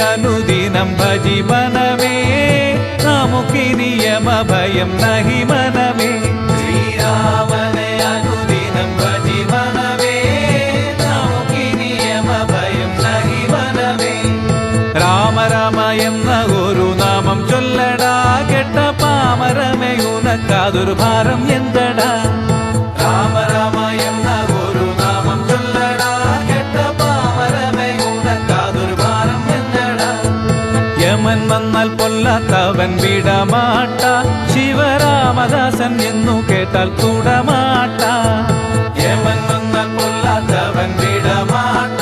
അനുദിനം ഭജി മനമേ നമുക്കിനിയമഭയം നഹി മനമേ ശ്രീരാമനെ അനുദിനം ഭജി മനമേ നമുക്കിനിയമഭയം നഹി മനമേ രാമ രാമ എന്ന ഒരു നാമം ചൊല്ലടാ കെട്ട പാമരമേ ഉനക്കാതൊരു ഭാരം എന്തടാ രാമ രാമ എന്ന ഒരു നാമം ചൊല്ലടാ കെട്ട പാമരമേ ഉനക്കാതൊരു ഭാരം എന്തടാ യമൻ വന്നാൽ പൊല്ലാത്തവൻ വിടമാട്ട ശിവരാമദാസൻ എന്നു കേട്ടാൽ തുടമാട്ട യമൻ വന്നാൽ പൊല്ലാത്തവൻ വിടമാട്ട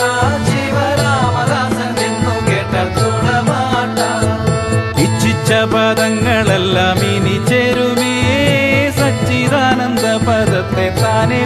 ശിവരാമദാസൻ എന്നു കേട്ടാൽ തുടമാട്ട ഇച്ഛിച്ച പദങ്ങളെല്ലാം ഇനി ചേരുമേ സച്ചിദാനന്ദ പദത്തെ താനെ